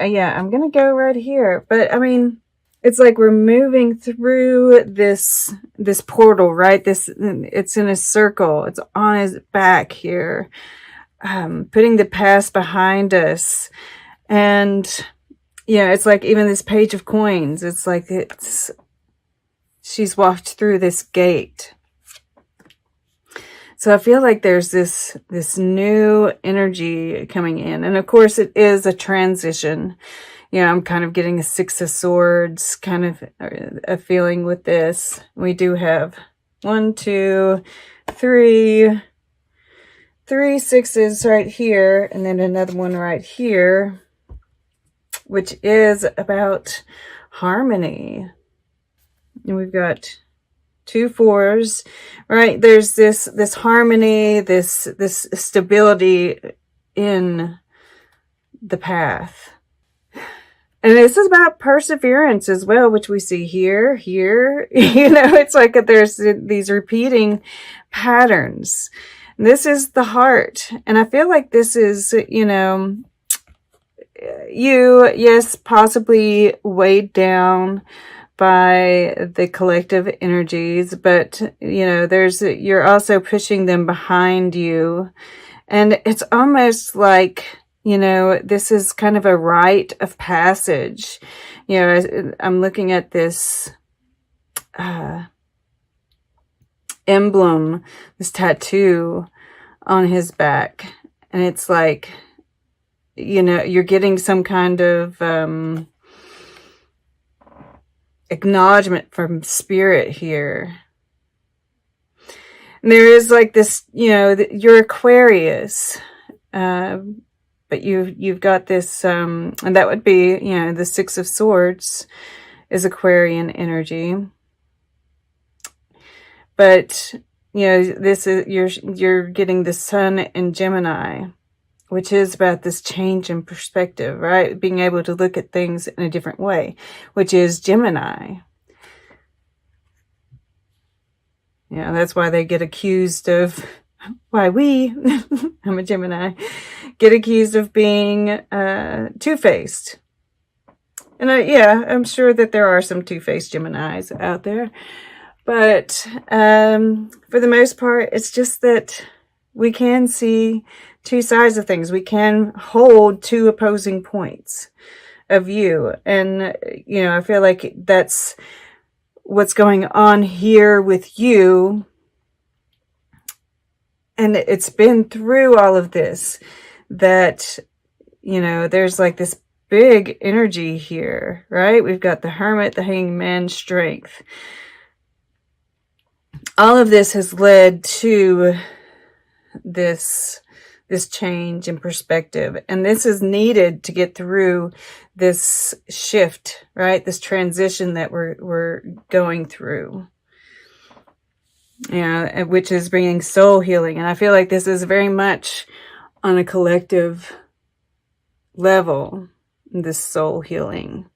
yeah, I'm going to go right here. But I mean, it's like we're moving through this portal, right? It's in a circle. It's on his back here, putting the past behind us. And yeah, it's like even this page of coins. It's like she's walked through this gate. So I feel like there's this new energy coming in. And of course it is a transition. I'm kind of getting a Six of Swords kind of a feeling with this. We do have 1, 2, 3 sixes right here, and then another one right here, which is about harmony. And we've got 2 4s, right? There's this harmony, this stability in the path. And this is about perseverance as well, which we see here. It's like there's these repeating patterns. And this is the heart. And I feel like this is, you, yes, possibly weighed down by the collective energies, but, you're also pushing them behind you. And it's almost like, this is kind of a rite of passage. I'm looking at this emblem, this tattoo on his back. And it's like, you're getting some kind of acknowledgement from spirit here. And there is like this, you're Aquarius. But you've got this, and that would be, the Six of Swords is Aquarian energy. But, this is, you're getting the Sun in Gemini, which is about this change in perspective, right? Being able to look at things in a different way, which is Gemini. That's why they get accused of, I'm a Gemini, get accused of being two-faced. And I'm sure that there are some two-faced Geminis out there. But for the most part, it's just that we can see 2 sides of things. We can hold 2 opposing points of view. And, I feel like that's what's going on here with you. And it's been through all of this that, there's like this big energy here, right? We've got the Hermit, the Hanged Man, Strength. All of this has led to this change in perspective. And this is needed to get through this shift, right? This transition that we're going through. Which is bringing soul healing. And I feel like this is very much on a collective level, this soul healing.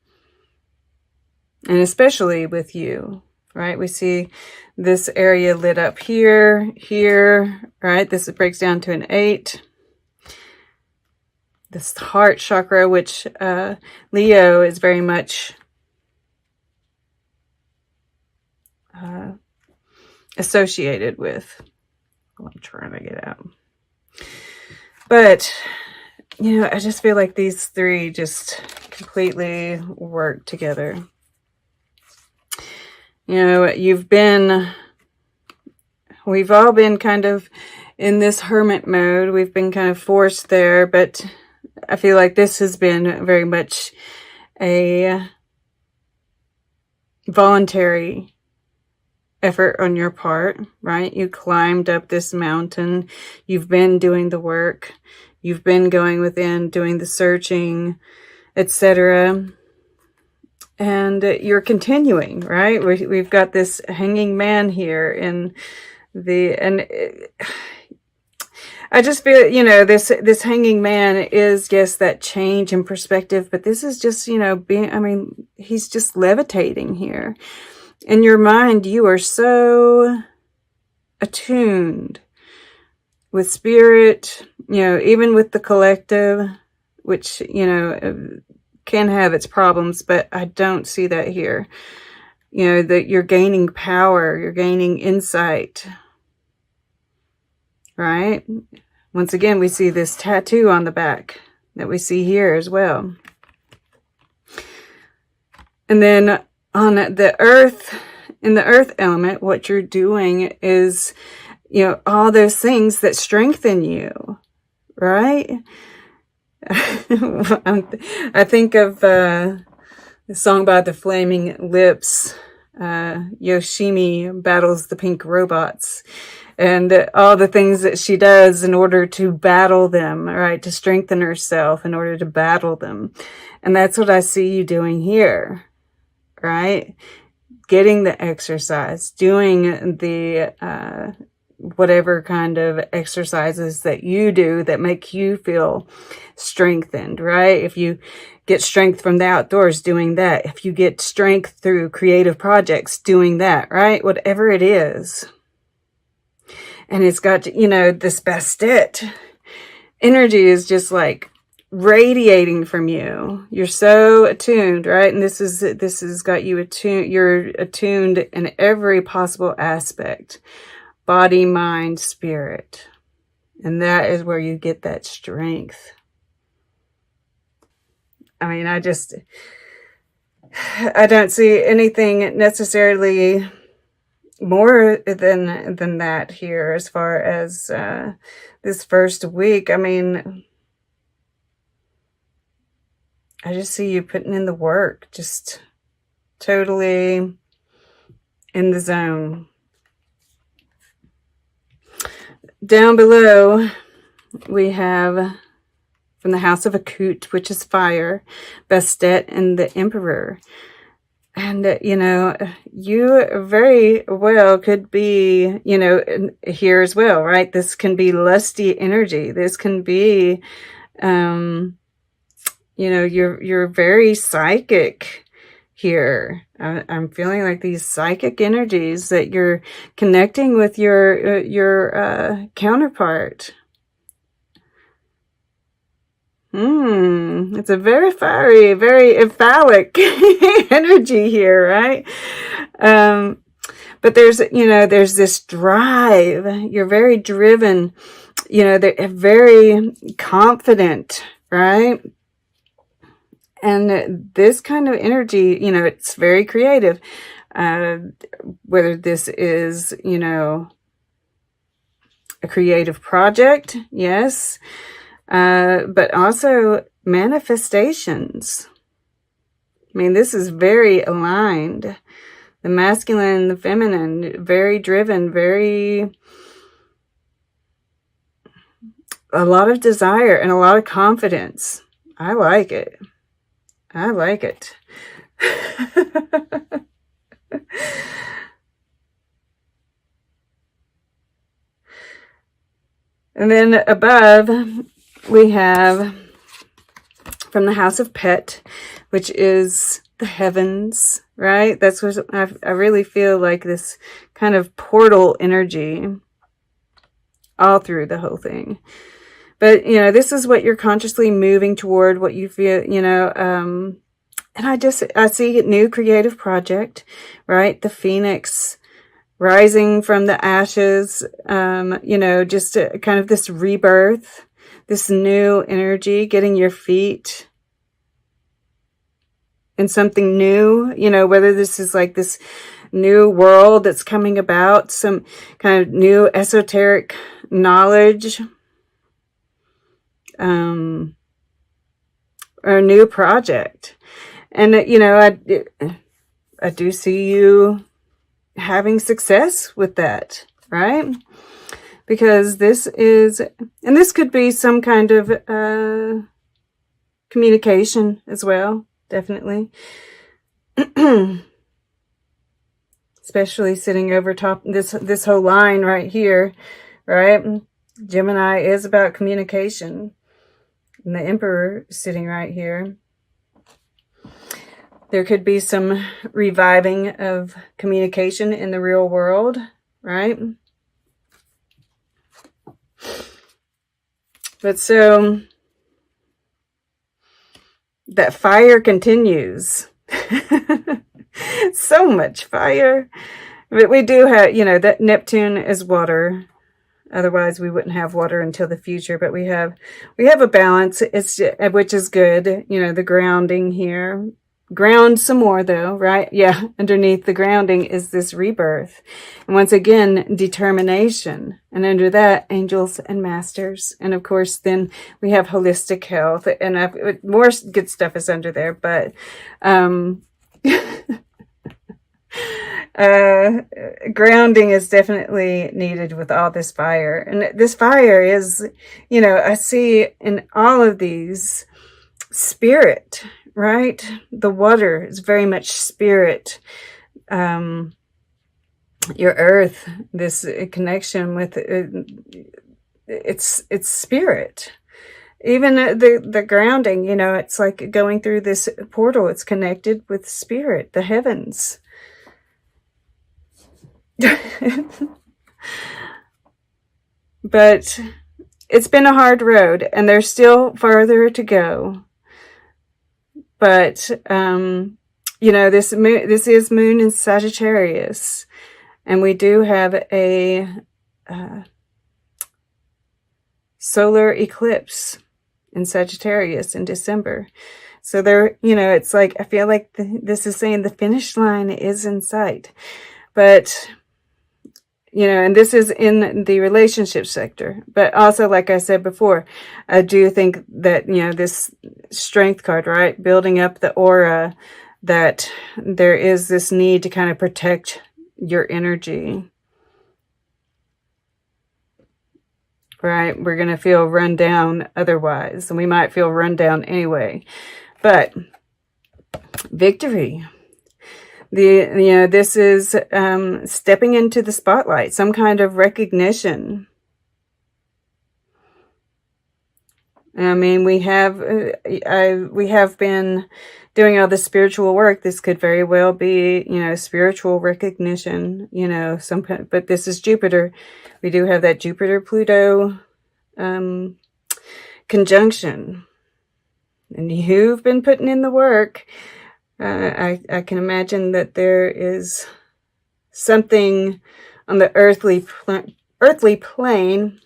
And especially with you, right? We see this area lit up here, right? This breaks down to an 8. This heart chakra, which Leo is very much associated with. I'm trying to get out. But, I just feel like these 3 just completely work together. We've all been kind of in this hermit mode. We've been kind of forced there, but I feel like this has been very much a voluntary effort on your part, right? You climbed up this mountain. You've been doing the work. You've been going within, doing the searching, etc. And you're continuing, right? We've got this hanging man here I just feel, this hanging man is, yes, that change in perspective, but this is just, he's just levitating here. In your mind, you are so attuned with spirit, even with the collective, which, you know, can have its problems, but I don't see that here. You know, that you're gaining power, you're gaining insight, right? Once again, we see this tattoo on the back that we see here as well. And then on the earth, in the earth element, what you're doing is, you know, all those things that strengthen you, right? I think of the song by the Flaming Lips, Yoshimi battles the pink robots, and all the things that she does in order to battle them, right? To strengthen herself in order to battle them. And that's what I see you doing here, right? Getting the exercise, doing the, whatever kind of exercises that you do that make you feel strengthened, right? If you get strength from the outdoors, doing that. If you get strength through creative projects, doing that, right? Whatever it is. And it's got, you know, this bastet energy is just like radiating from you. You're so attuned, right? And this has got you attuned. You're attuned in every possible aspect. Body, mind, spirit. And that is where you get that strength. I mean, I don't see anything necessarily more than that here as far as this first week. I mean, I just see you putting in the work, just totally in the zone. Down below, we have from the House of Akut, which is fire, Bastet and the Emperor. And, you know, you very well could be, you know, here as well, right? This can be lusty energy. This can be, you know, you're very psychic here. I'm feeling like these psychic energies that you're connecting with your counterpart. It's a very fiery, very phallic energy here, right? But there's, you know, there's this drive. You're very driven, you know, they're very confident, right? And this kind of energy, you know, it's very creative. Whether this is, you know, a creative project, yes. But also manifestations. I mean, this is very aligned. The masculine and the feminine, very driven, a lot of desire and a lot of confidence. I like it. I like it. And then above, we have from the House of Pet, which is the heavens, right? That's what I really feel like, this kind of portal energy all through the whole thing. But, you know, this is what you're consciously moving toward, what you feel, you know, and I see a new creative project, right? The Phoenix rising from the ashes, you know, just kind of this rebirth, this new energy, getting your feet in something new, you know, whether this is like this new world that's coming about, some kind of new esoteric knowledge, or a new project. And, you know, I do see you having success with that, right? Because this is, and this could be some kind of communication as well, definitely. Especially sitting over top this whole line right here, right? Gemini is about communication. And the Emperor sitting right here. There could be some reviving of communication in the real world, right? But so, that fire continues. So much fire. But we do have, you know, that Neptune is water. Otherwise, we wouldn't have water until the future. But we have a balance, which is good. You know, the grounding here. Ground some more, though, right? Yeah, underneath the grounding is this rebirth. And once again, determination. And under that, angels and masters. And of course, then we have holistic health. And more good stuff is under there. But grounding is definitely needed with all this fire. And this fire is, you know, I see in all of these spirit, right? The water is very much spirit. Your earth, this connection with it's spirit. Even the grounding, you know, it's like going through this portal. It's connected with spirit, the heavens. But it's been a hard road, and there's still farther to go. But you know, this is Moon in Sagittarius, and we do have a solar eclipse in Sagittarius in December. So there, you know, it's like I feel like this is saying the finish line is in sight. But you know, and this is in the relationship sector. But also, like I said before, I do think that, you know, this strength card, right? Building up the aura, that there is this need to kind of protect your energy. Right? We're going to feel run down otherwise. And we might feel run down anyway. But victory. You know, this is stepping into the spotlight, some kind of recognition. I mean, we have been doing all the spiritual work. This could very well be, you know, spiritual recognition, you know, some kind. But this is Jupiter. We do have that Jupiter-Pluto conjunction, and you've been putting in the work. I can imagine that there is something on the earthly plane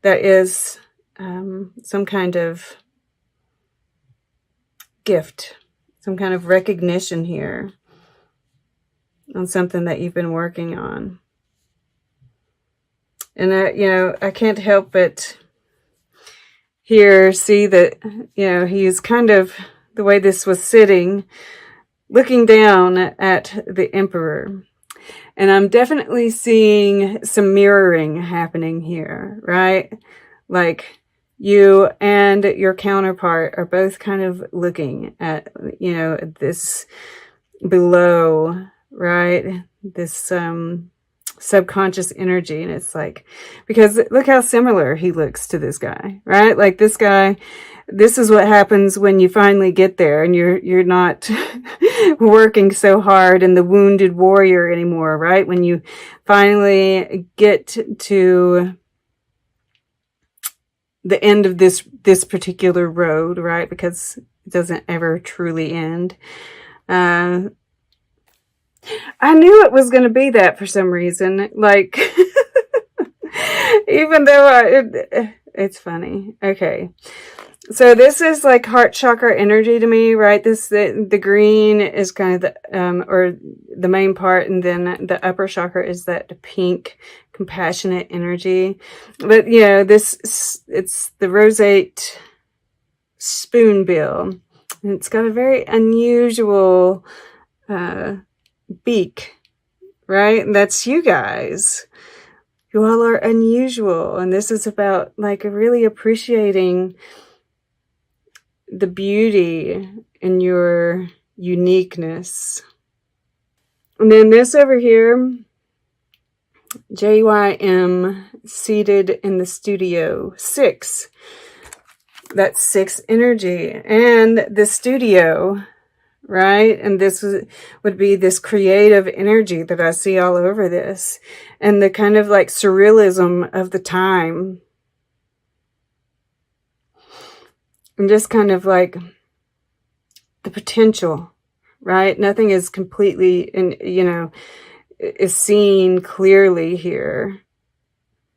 that is some kind of gift, some kind of recognition here on something that you've been working on. And you know, I can't help but see that, you know, he's kind of, the way this was sitting, looking down at the Emperor. And I'm definitely seeing some mirroring happening here, right? Like you and your counterpart are both kind of looking at, you know, this below, right? This subconscious energy. And it's like, because look how similar he looks to this guy, right? Like this guy, this is what happens when you finally get there and you're not working so hard in the wounded warrior anymore, right? When you finally get to the end of this particular road, right? Because it doesn't ever truly end. I knew it was going to be that for some reason. Like, even though it's funny. Okay. So this is like heart chakra energy to me, right? The green is kind of the, or the main part. And then the upper chakra is that pink compassionate energy. But, you know, it's the roseate spoonbill. And it's got a very unusual, beak, right? And that's you guys. You all are unusual. And this is about like really appreciating the beauty in your uniqueness. And then this over here, JYM seated in the studio 6. That's 6 energy. And the studio, right? And this would be this creative energy that I see all over this. And the kind of like surrealism of the time. And just kind of like the potential, right? Nothing is completely, is seen clearly here.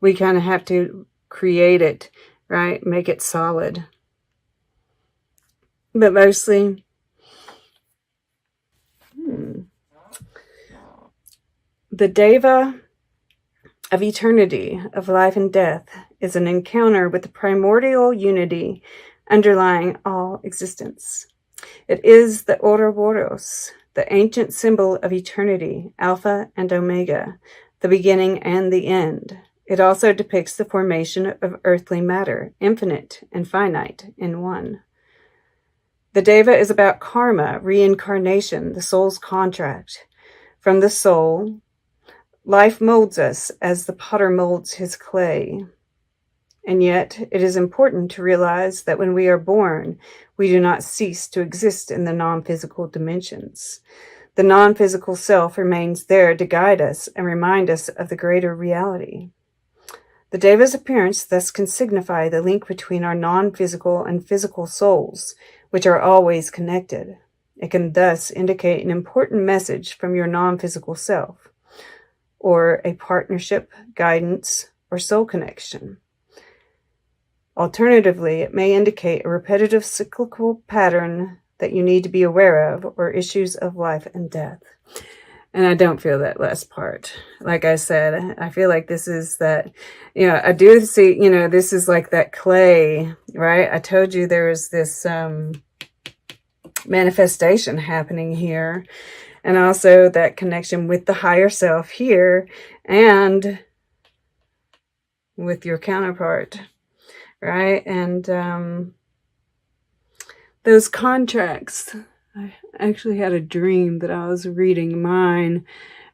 We kind of have to create it, right? Make it solid. But mostly, the Deva of eternity, of life and death, is an encounter with the primordial unity underlying all existence. It is the Ouroboros, the ancient symbol of eternity, Alpha and Omega, the beginning and the end. It also depicts the formation of earthly matter, infinite and finite in one. The Deva is about karma, reincarnation, the soul's contract. From the soul, life molds us as the potter molds his clay. And yet, it is important to realize that when we are born, we do not cease to exist in the non-physical dimensions. The non-physical self remains there to guide us and remind us of the greater reality. The Deva's appearance thus can signify the link between our non-physical and physical souls, which are always connected. It can thus indicate an important message from your non-physical self, or a partnership, guidance, or soul connection. Alternatively, it may indicate a repetitive cyclical pattern that you need to be aware of, or issues of life and death. And I don't feel that last part. Like I said, I feel like this is that, I do see, this is like that clay, right? I told you there is this manifestation happening here. And also that connection with the higher self here and with your counterpart, right? And those contracts. I actually had a dream that I was reading mine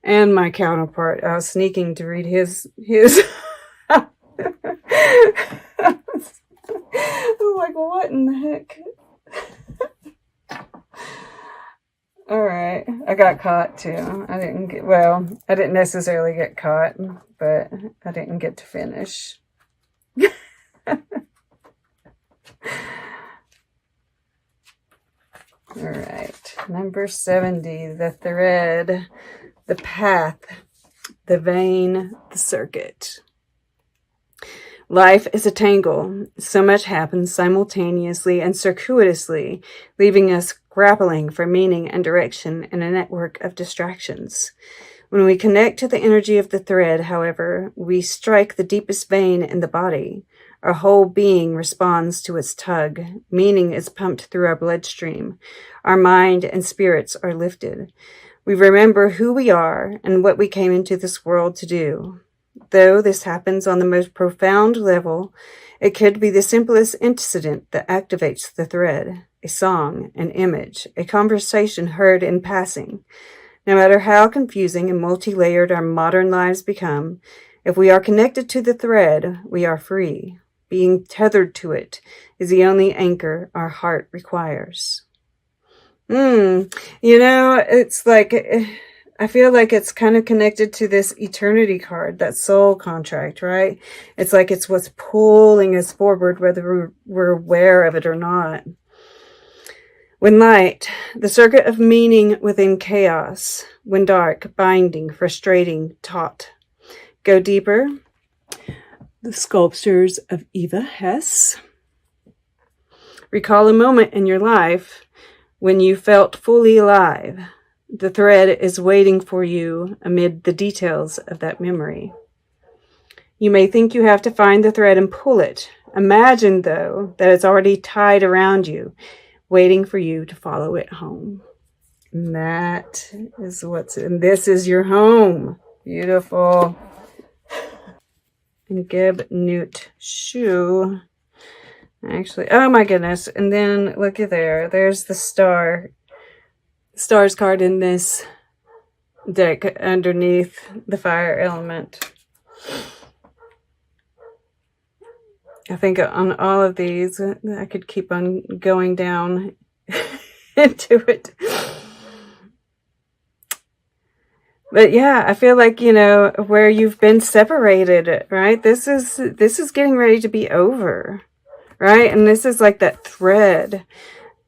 and my counterpart. I was sneaking to read his. I'm like, what in the heck? All right. I got caught too. I didn't necessarily get caught, but I didn't get to finish. All right, number 70, the thread, the path, the vein, the circuit. Life is a tangle. So much happens simultaneously and circuitously, leaving us grappling for meaning and direction in a network of distractions. When we connect to the energy of the thread, however, we strike the deepest vein in the body. Our whole being responds to its tug. Meaning is pumped through our bloodstream. Our mind and spirits are lifted. We remember who we are and what we came into this world to do. Though this happens on the most profound level, it could be the simplest incident that activates the thread. A song, an image, a conversation heard in passing. No matter how confusing and multi-layered our modern lives become, if we are connected to the thread, we are free. Being tethered to it is the only anchor our heart requires. It's like, I feel like it's kind of connected to this eternity card, that soul contract, right? It's like it's what's pulling us forward, whether we're aware of it or not. When light, the circuit of meaning within chaos. When dark, binding, frustrating, taut. Go deeper. The sculptures of Eva Hess. Recall a moment in your life when you felt fully alive. The thread is waiting for you amid the details of that memory. You may think you have to find the thread and pull it. Imagine, though, that it's already tied around you, waiting for you to follow it home. And that is and this is your home. Beautiful. And Gib Newt shoe. Actually, oh my goodness. And then look at there. There's the stars card in this deck underneath the fire element. I think on all of these, I could keep on going down into it. But yeah, I feel like, where you've been separated, right? This is getting ready to be over, right? And this is like that thread.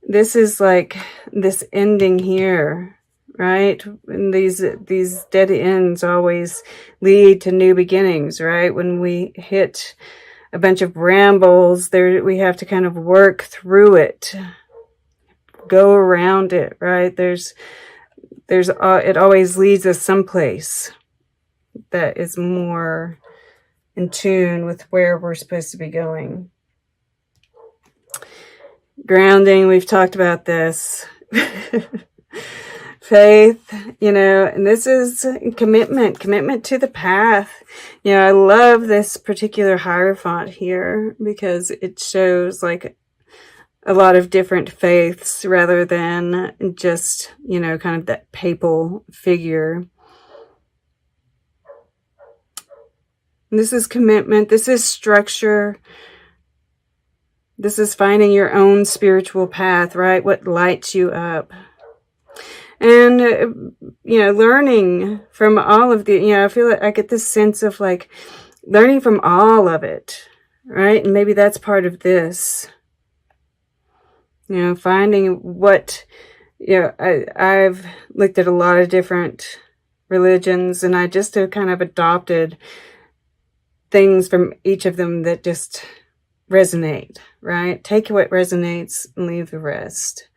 This is like this ending here, right? And these dead ends always lead to new beginnings, right? When we hit a bunch of brambles, there we have to kind of work through it, go around it, right? It always leads us someplace that is more in tune with where we're supposed to be going. Grounding, we've talked about this. Faith, you know, and this is commitment to the path. You know, I love this particular Hierophant here because it shows like a lot of different faiths rather than just, you know, kind of that papal figure. And this is commitment. This is structure. This is finding your own spiritual path, right? What lights you up. And, you know, learning from all of the, you know, I feel like I get this sense of like learning from all of it, right? And maybe that's part of this, you know, finding what, you know, I've looked at a lot of different religions and I just have kind of adopted things from each of them that just resonate, right? Take what resonates and leave the rest.